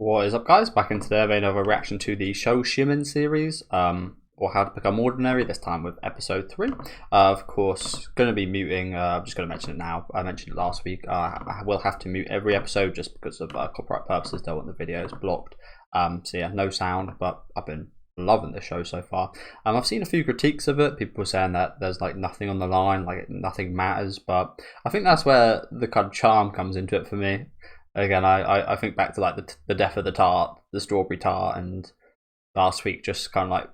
What is up, guys? Back in today, I made another reaction to the Shoshimin series, or How to Become Ordinary, this time with episode 3. Of course, going to be muting, I'm just going to mention it now. I mentioned it last week. I will have to mute every episode just because of copyright purposes. Don't want the videos blocked. So yeah, no sound, but I've been loving the show so far. I've seen a few critiques of it. People were saying that there's like nothing on the line, like nothing matters, but I think that's where the kind of charm comes into it for me. Again, I think back to like the death of the tart, the strawberry tart, and last week just kind of like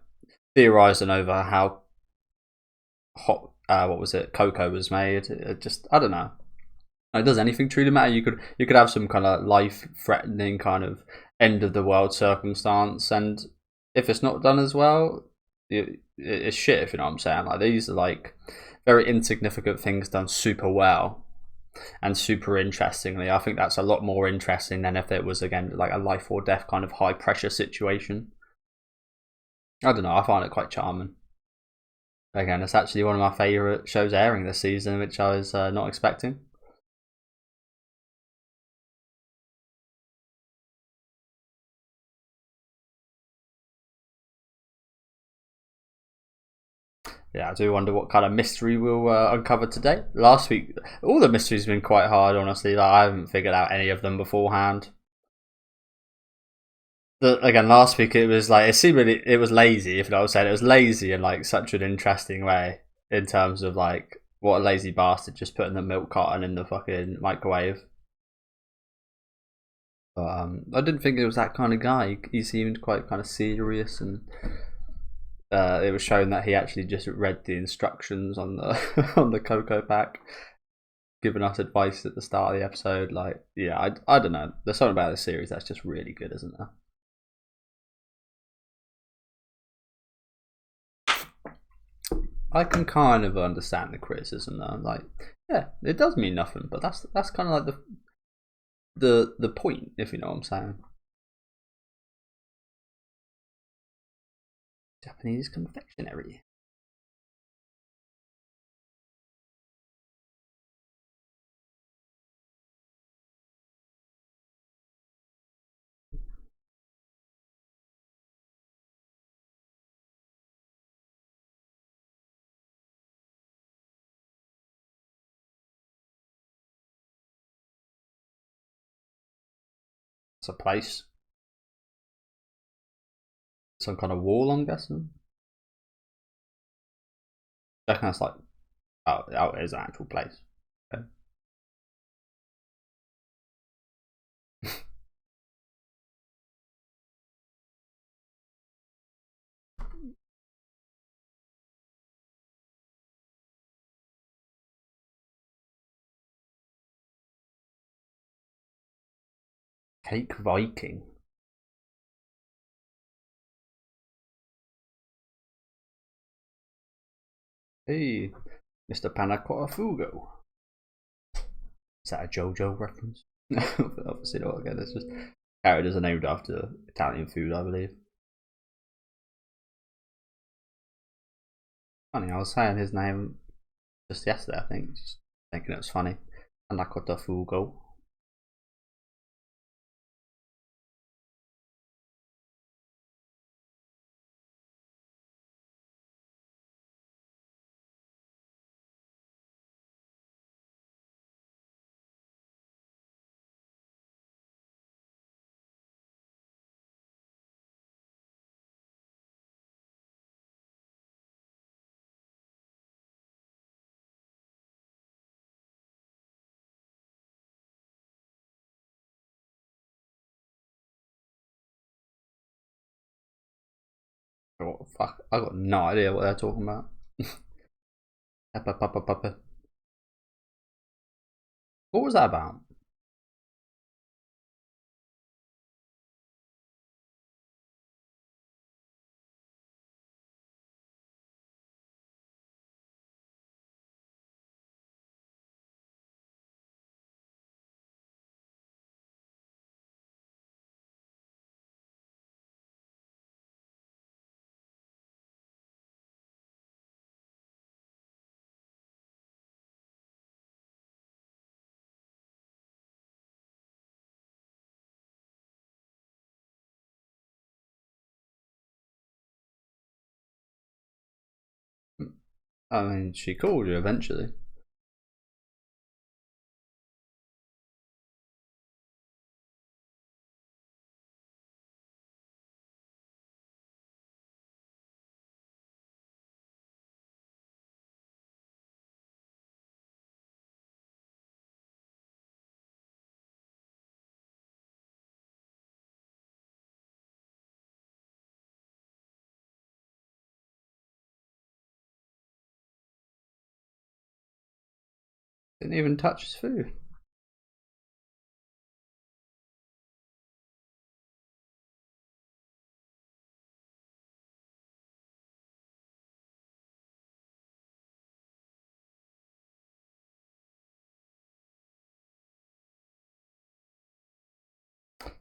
theorizing over how hot what was it, cocoa was made. It just, I don't know. Like, does anything truly matter? You could have some kind of life threatening kind of end of the world circumstance, and if it's not done as well, it's shit. If you know what I'm saying. Like, these are like very insignificant things done super well and super interestingly. I think that's a lot more interesting than if it was, again, like a life or death kind of high pressure situation. I don't know, I find it quite charming. Again, it's actually one of my favourite shows airing this season, which I was not expecting. Yeah, I do wonder what kind of mystery we'll uncover today. Last week, all the mysteries have been quite hard, honestly. Like, I haven't figured out any of them beforehand. Again, last week it was like, it seemed really, it was lazy, if you know what I'm saying. It was lazy in like such an interesting way, in terms of like, what a lazy bastard, just putting the milk carton in the fucking microwave. But I didn't think it was that kind of guy. He seemed quite kind of serious, and it was shown that he actually just read the instructions on the on the cocoa pack, giving us advice at the start of the episode. Like, yeah, I don't know. There's something about this series that's just really good, isn't there? I can kind of understand the criticism though. Like, yeah, it does mean nothing, but that's kind of like the point, if you know what I'm saying. Japanese confectionery. It's a place, some kind of wall, I'm guessing. I reckon that's like, oh, it is an actual place. Okay. Cake Viking. Hey, Mr. Panacottafugo. Is that a JoJo reference? Obviously not. Again, it's just characters are named after Italian food, I believe. Funny, I was saying his name just yesterday, I think, just thinking it was funny. Panacottafugo. Oh, fuck, I got no idea what they're talking about. What was that about? I mean, she called you eventually. Didn't even touch his food.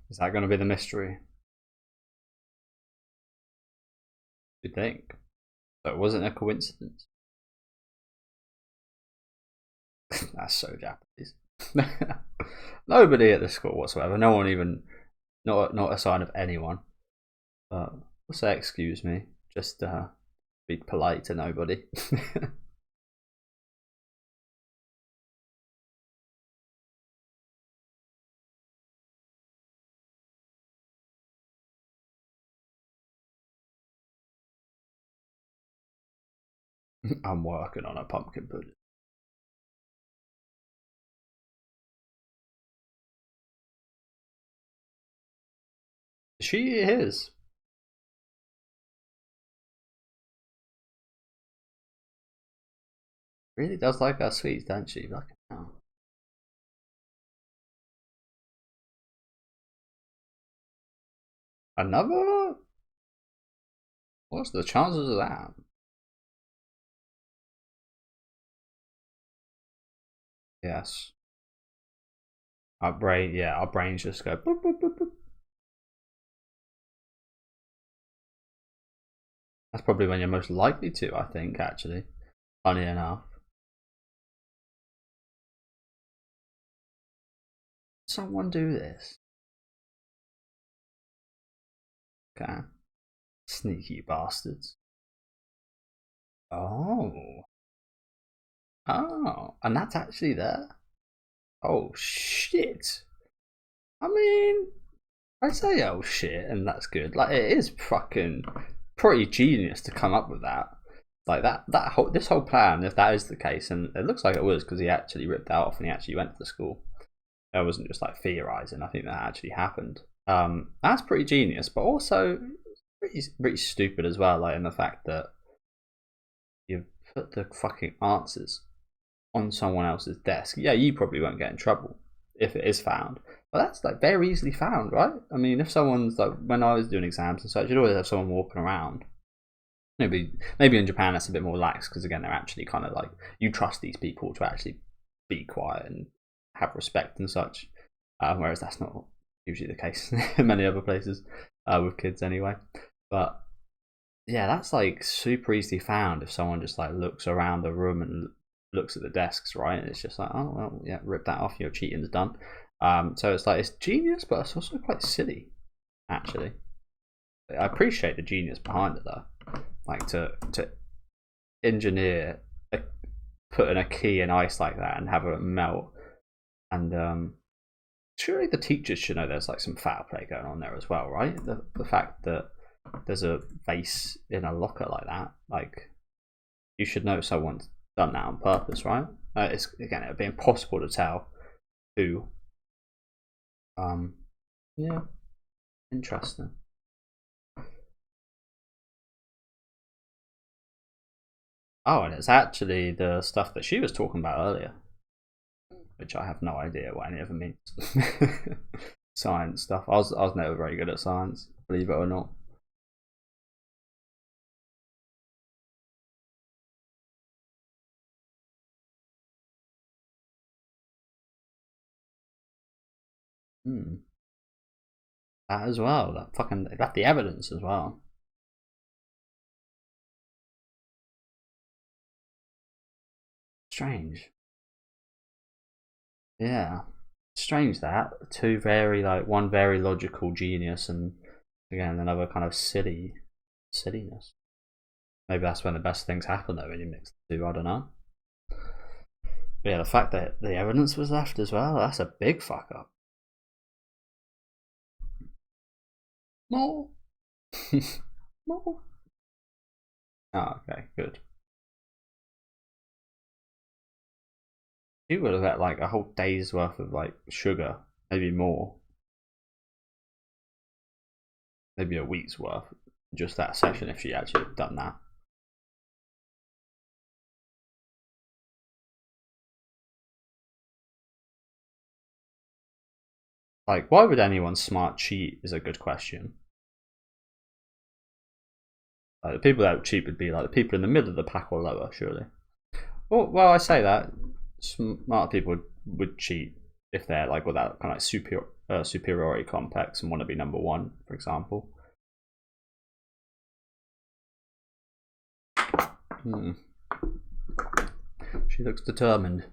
Is that going to be the mystery? You think? So it wasn't a coincidence. That's so Japanese. Nobody at the school whatsoever. No one even, not a sign of anyone. We'll say excuse me. Just be polite to nobody. I'm working on a pumpkin pudding. She is. Really does like her sweets, doesn't she? Like, oh. Another? What's the chances of that? Yes. Our brain, yeah, our brains just go boop, boop, boop, boop. That's probably when you're most likely to, I think, actually. Funny enough. Someone do this. Okay. Sneaky bastards. Oh. Oh. And that's actually there? Oh, shit. I mean, I say oh shit, and that's good. Like, it is fucking pretty genius to come up with that. Like, this whole plan, if that is the case, and it looks like it was because he actually ripped that off and he actually went to the school. It wasn't just like theorizing. I think that actually happened. That's pretty genius, but also pretty stupid as well. Like, in the fact that you've put the fucking answers on someone else's desk. Yeah, you probably won't get in trouble if it is found. But that's like very easily found, right? I mean, if someone's like, when I was doing exams and such, you'd always have someone walking around. Maybe in Japan that's a bit more lax because again they're actually kind of like, you trust these people to actually be quiet and have respect and such. Whereas that's not usually the case in many other places with kids anyway. But yeah, that's like super easily found if someone just like looks around the room and looks at the desks, right? It's just like, oh well, yeah, rip that off. Your cheating's done. So it's like, it's genius, but it's also quite silly, actually. I appreciate the genius behind it though, like to engineer putting a key in ice like that and have it melt. And surely the teachers should know there's like some foul play going on there as well, right? The fact that there's a vase in a locker like that, like, you should know someone's done that on purpose, right? It's again, it'd be impossible to tell who. Yeah, interesting. Oh, and it's actually the stuff that she was talking about earlier, which I have no idea what any of it means. Science stuff. I was never very good at science, believe it or not. Hmm. That as well. That fucking, they left the evidence as well. Strange. Yeah. Strange that. Two very, like, one very logical genius and again another kind of silliness. Maybe that's when the best things happen though, when you mix the two. I don't know. But yeah, the fact that the evidence was left as well, that's a big fuck up. More. More. Oh, okay, good. You would have had like a whole day's worth of like sugar, maybe more. Maybe a week's worth, just that session if she actually had done that. Like, why would anyone smart cheat is a good question. Like, the people that would cheat would be like the people in the middle of the pack or lower, surely. Well, I say that smart people would cheat if they're like without kind of like superiority complex and want to be number one, for example. She looks determined.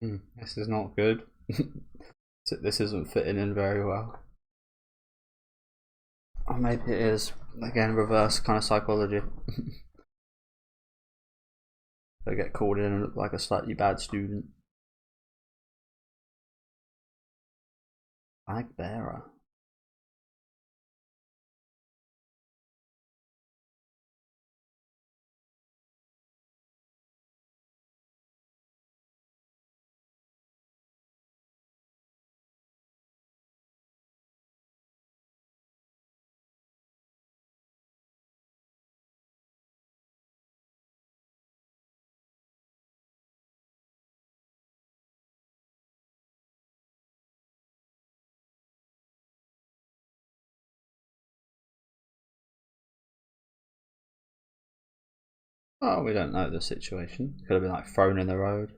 This is not good. This isn't fitting in very well. Or maybe it is, again, reverse kind of psychology. They get called in and look like a slightly bad student. Bag bearer. Oh, we don't know the situation. Could have been like thrown in the road.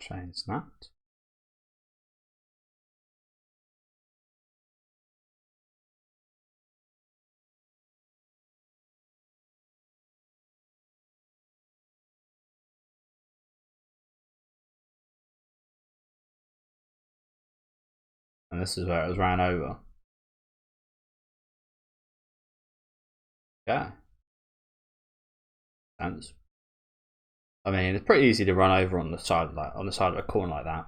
Chain snapped. And this is where it was ran over. Yeah. Sense. I mean, it's pretty easy to run over on the side of that, on the side of a corner like that.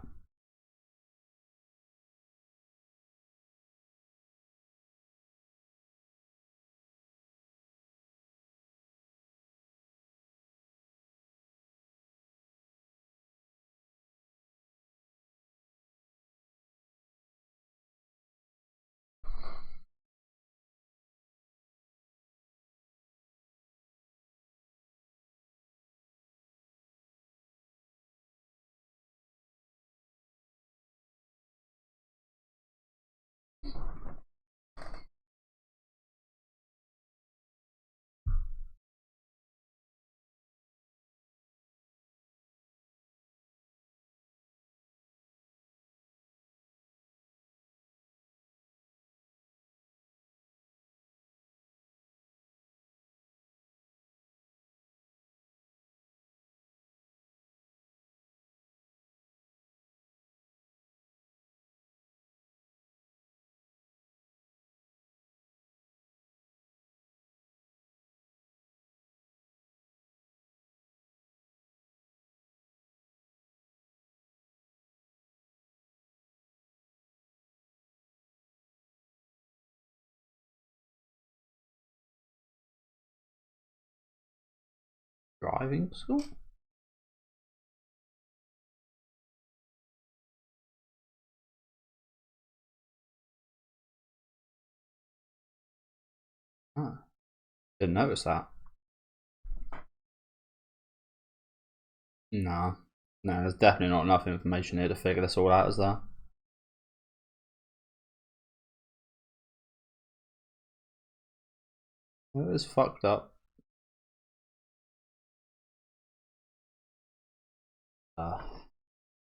Driving school? Huh. Didn't notice that. No. No, there's definitely not enough information here to figure this all out, is there? It was fucked up.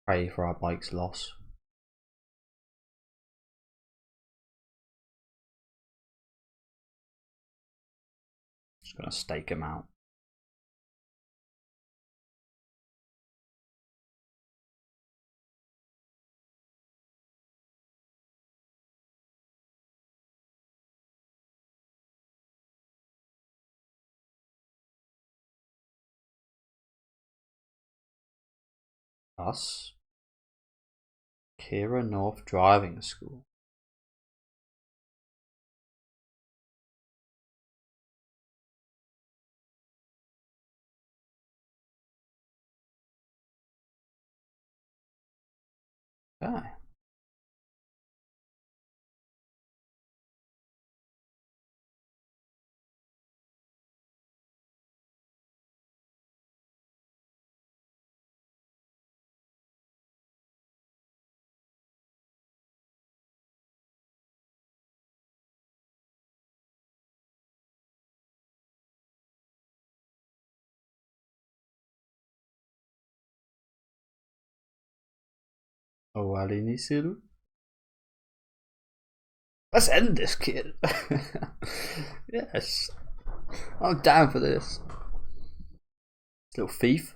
Pray for our bike's loss. Just gonna stake him out. Us? Kira North Driving School. Okay. Owali Nisiru? Let's end this, kid. Yes. I'm down for this. Little thief.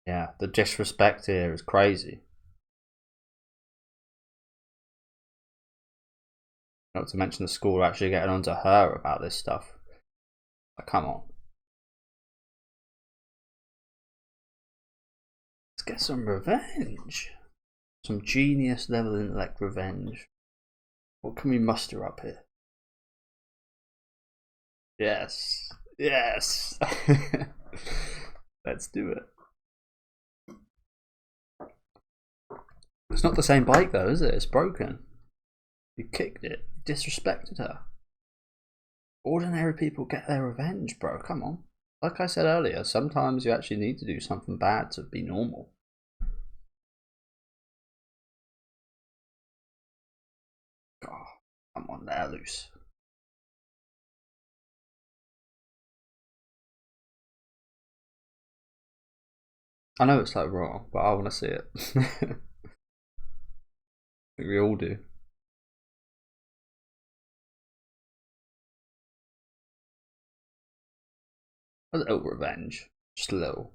Yeah, the disrespect here is crazy. Not to mention the school actually getting onto her about this stuff. Like, come on. Let's get some revenge. Some genius level intellect revenge. What can we muster up here? Yes. Yes. Let's do it. It's not the same bike though, is it? It's broken. You kicked it. You disrespected her. Ordinary people get their revenge, bro. Come on. Like I said earlier, sometimes you actually need to do something bad to be normal. God, come on, let her loose. I know it's like wrong, but I want to see it. I think we all do. A little revenge. Just a little.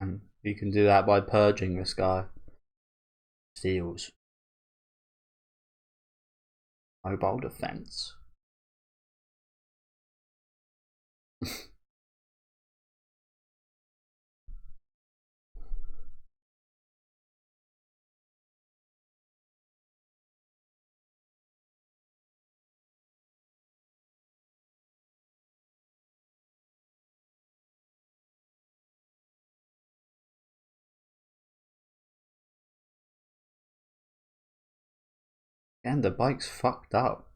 And you can do that by purging this guy. Steals. Mobile defense. And the bike's fucked up.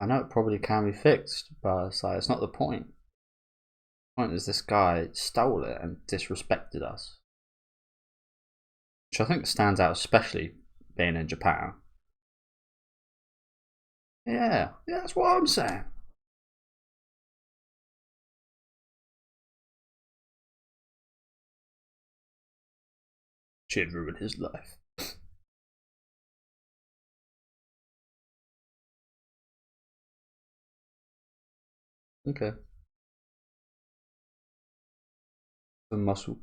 I know it probably can be fixed, but it's like, it's not the point. The point is this guy stole it and disrespected us. Which I think stands out, especially being in Japan. Yeah, that's what I'm saying. She'd ruined his life. Okay. Some muscle.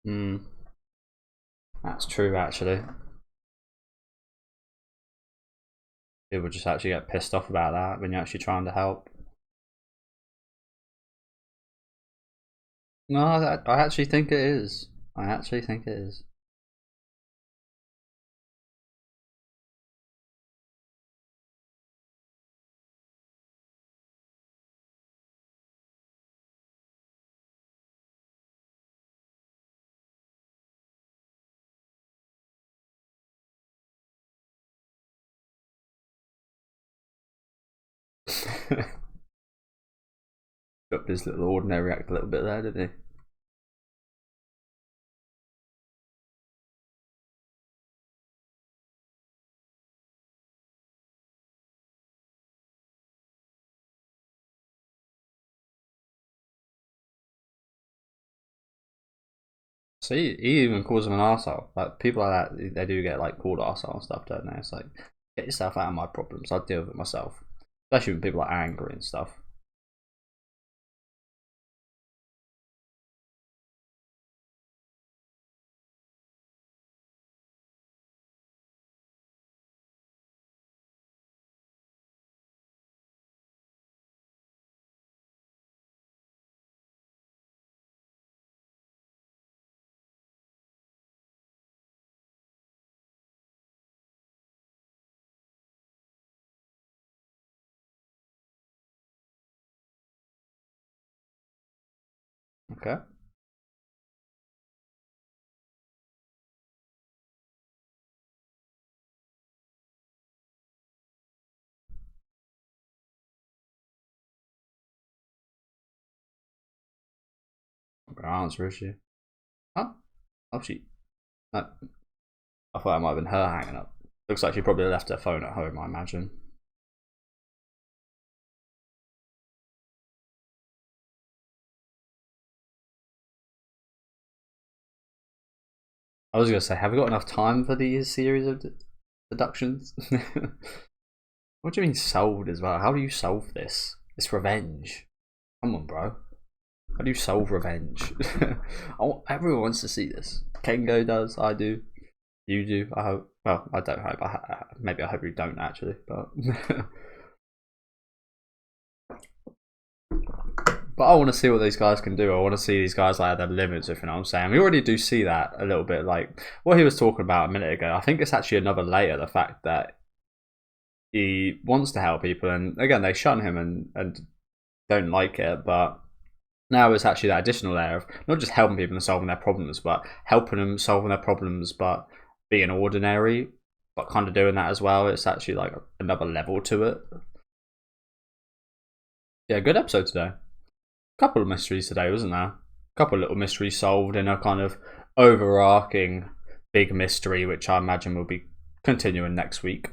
Hmm. That's true, actually. People just actually get pissed off about that when you're actually trying to help. No, I actually think it is. I actually think it is. Got his little ordinary act a little bit there, didn't he? So he even calls him an arsehole. Like people like that, they do get like called arsehole and stuff, don't they? It's like, get yourself out of my problems. I'll deal with it myself. Especially when people are angry and stuff. Okay. Good answer, is she? Huh? Oh, she. No. I thought it might have been her hanging up. Looks like she probably left her phone at home, I imagine. I was gonna say, have we got enough time for these series of deductions? What do you mean solved as well? How do you solve this? It's revenge. Come on, bro. How do you solve revenge? Everyone wants to see this. Kengo does. I do. You do. I hope. Well, I don't hope. Maybe I hope you don't actually. But but I want to see what these guys can do. I want to see these guys like at their limits. If you know what I'm saying. We already do see that a little bit. Like what he was talking about a minute ago. I think it's actually another layer. The fact that he wants to help people, and again they shun him and don't like it, but now it's actually that additional layer of not just helping people and solving their problems, but helping them solving their problems, but being ordinary, but kind of doing that as well. It's actually like another level to it. Yeah, good episode today. Couple of mysteries today, wasn't there? Couple of little mysteries solved in a kind of overarching big mystery, which I imagine will be continuing next week.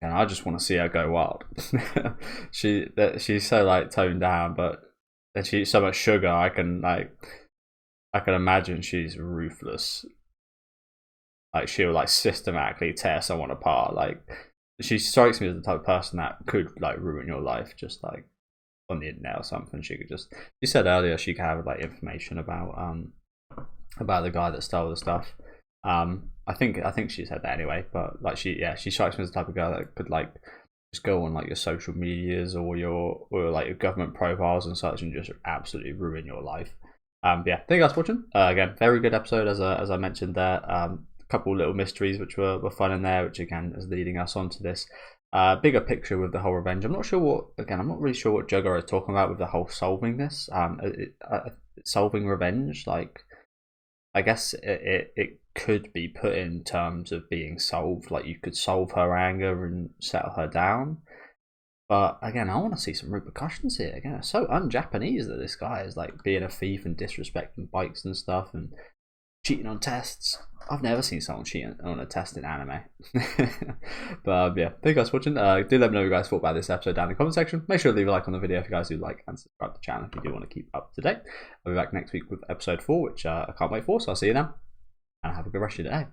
And I just want to see her go wild. She's so like toned down, but then she's so much sugar. I can imagine she's ruthless. Like she'll like systematically tear someone apart. Like she strikes me as the type of person that could like ruin your life, just like on the internet or something. She could just. You said earlier she could have like information about the guy that stole the stuff. I think she said that anyway, but like she strikes me as the type of girl that could like just go on like your social medias or like your government profiles and such and just absolutely ruin your life. Yeah, thank you guys for watching. Again, very good episode as I mentioned there. A couple little mysteries which were fun in there, which again is leading us on to this bigger picture with the whole revenge. I'm not really sure what Jugger is talking about with the whole solving this. Solving revenge, like I guess it could be put in terms of being solved. Like you could solve her anger and settle her down. But again, I want to see some repercussions here. Again, it's so un-Japanese that this guy is like being a thief and disrespecting bikes and stuff and cheating on tests. I've never seen someone cheat on a test in anime. But yeah, thank you guys for watching. Do let me know what you guys thought about this episode down in the comment section. Make sure to leave a like on the video if you guys do like, and subscribe to the channel if you do want to keep up to date. I'll be back next week with episode 4, which I can't wait for. So I'll see you then, and have a good rest of your day.